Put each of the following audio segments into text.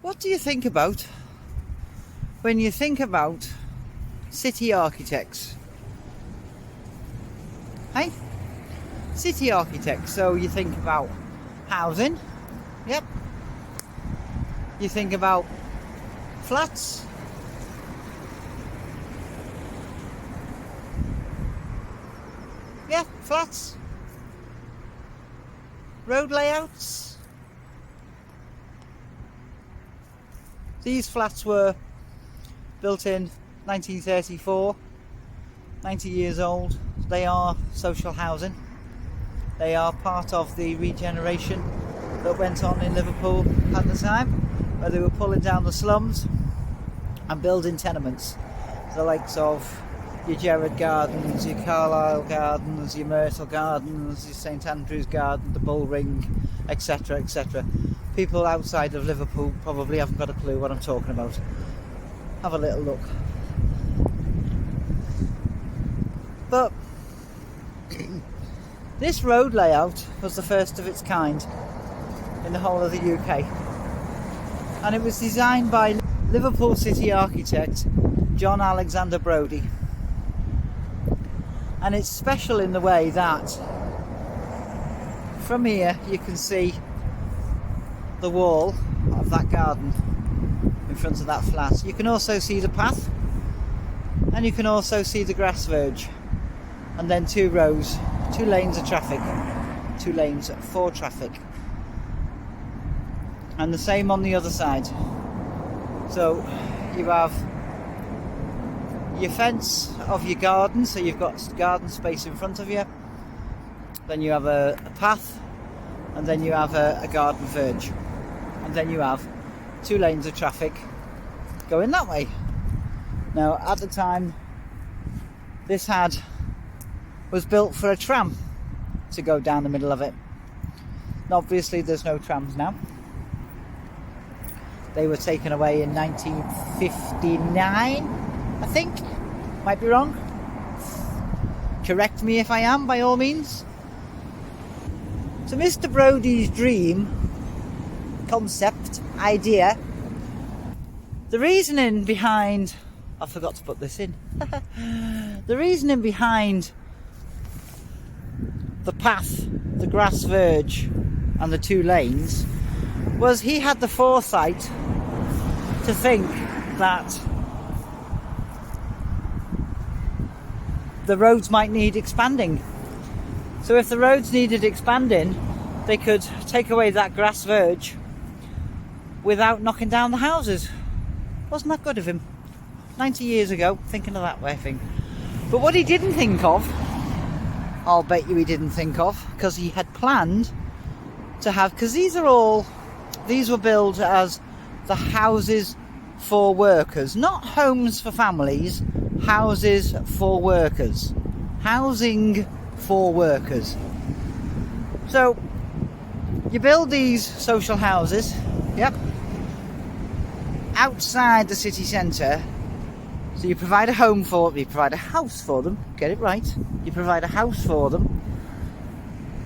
What do you think about when you think about city architects? Hey? City architects. So you think about housing. Yep. You think about flats. Yeah, flats. Road layouts. These flats were built in 1934, 90 years old. They are social housing. They are part of the regeneration that went on in Liverpool at the time, where they were pulling down the slums and building tenements. The likes of your Gerrard Gardens, your Carlisle Gardens, your Myrtle Gardens, your St Andrew's Garden, the Bullring, etc, etc. People outside of Liverpool probably haven't got a clue what I'm talking about. Have a little look. But this road layout was the first of its kind in the whole of the UK, and it was designed by Liverpool city architect John Alexander Brodie. And it's special in the way that from here you can see the wall of that garden in front of that flat. You can also see the path, and you can also see the grass verge, and then two lanes of traffic, 2 lanes for traffic, and the same on the other side. So you have your fence of your garden, so you've got garden space in front of you, then you have a path, and then you have a garden verge, and then you have 2 lanes of traffic going that way. Now at the time this was built for a tram to go down the middle of it. Now, obviously there's no trams now. They were taken away in 1959, I think. Might be wrong. Correct me if I am, by all means. So Mr. Brodie's dream, concept, idea, the reasoning behind... I forgot to put this in. The reasoning behind the path, the grass verge and the 2 lanes was he had the foresight to think that the roads might need expanding. So if the roads needed expanding, they could take away that grass verge without knocking down the houses. Wasn't that good of him? 90 years ago, thinking of that way thing. But what he didn't think of, I'll bet you he didn't think of, because he had planned to have, because these were built as the houses for workers, not homes for families, houses for workers, housing for workers. So you build these social houses, yep, outside the city centre. So you provide a home for them, you provide a house for them, get it right, you provide a house for them.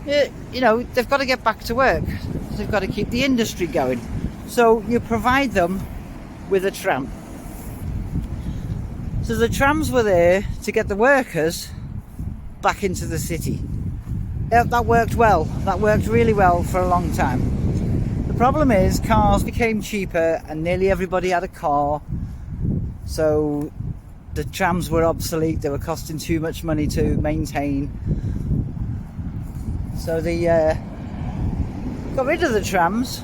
You know, they've got to get back to work, they've got to keep the industry going. So you provide them with a tram. So the trams were there to get the workers back into the city. That worked well, that worked really well for a long time. The problem is cars became cheaper and nearly everybody had a car. So the trams were obsolete, they were costing too much money to maintain. So they got rid of the trams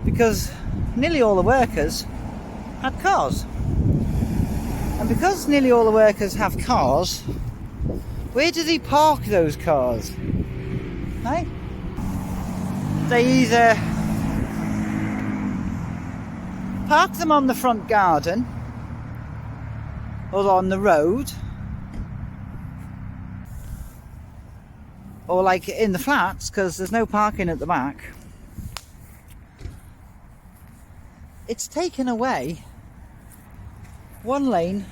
because nearly all the workers had cars. And because nearly all the workers have cars, where do they park those cars? Hey? They either park them on the front garden or on the road, or like in the flats, because there's no parking at the back. It's taken away 1 lane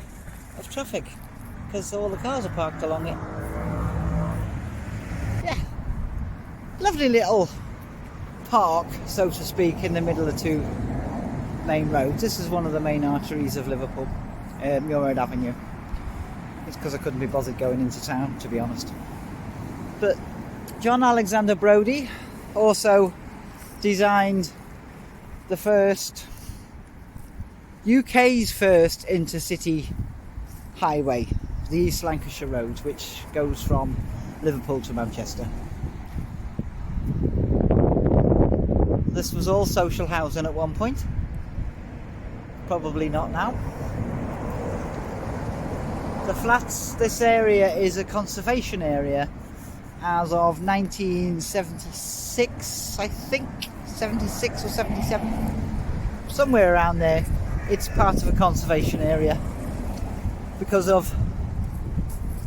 of traffic because all the cars are parked along it. Yeah, lovely little park, so to speak, in the middle of two main roads. This is one of the main arteries of Liverpool, Muir Road Avenue. It's because I couldn't be bothered going into town, to be honest. But John Alexander Brodie also designed the UK's first intercity highway, the East Lancashire Road, which goes from Liverpool to Manchester. This was all social housing at one point. Probably not now. The flats, this area is a conservation area as of 1976, I think, 76 or 77, somewhere around there. It's part of a conservation area because of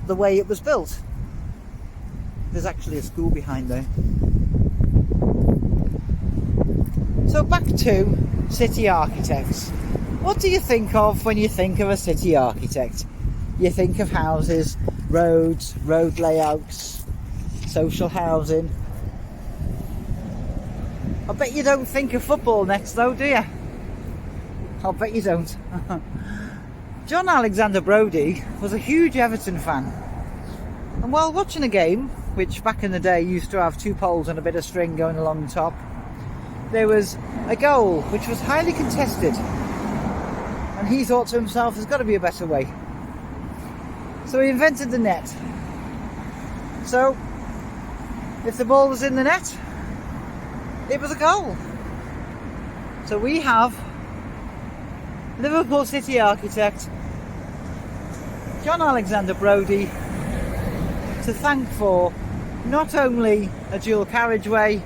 the way it was built. There's actually a school behind there. So back to city architects. What do you think of when you think of a city architect? You think of houses, roads, road layouts, social housing. I bet you don't think of football next though, do you? I'll bet you don't. John Alexander Brodie was a huge Everton fan. And while watching a game, which back in the day used to have 2 poles and a bit of string going along the top, there was a goal which was highly contested. And he thought to himself, there's got to be a better way. So he invented the net. So, if the ball was in the net, it was a goal. So we have Liverpool city architect John Alexander Brodie to thank for not only a dual carriageway,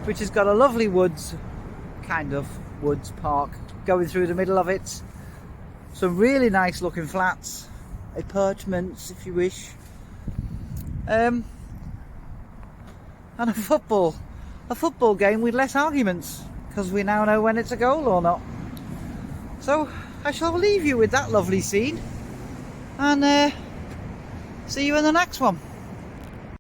which has got a lovely woods park going through the middle of it, some really nice looking flats, apartments if you wish, and a football game with less arguments, because we now know when it's a goal or not. So I shall leave you with that lovely scene, and see you in the next one.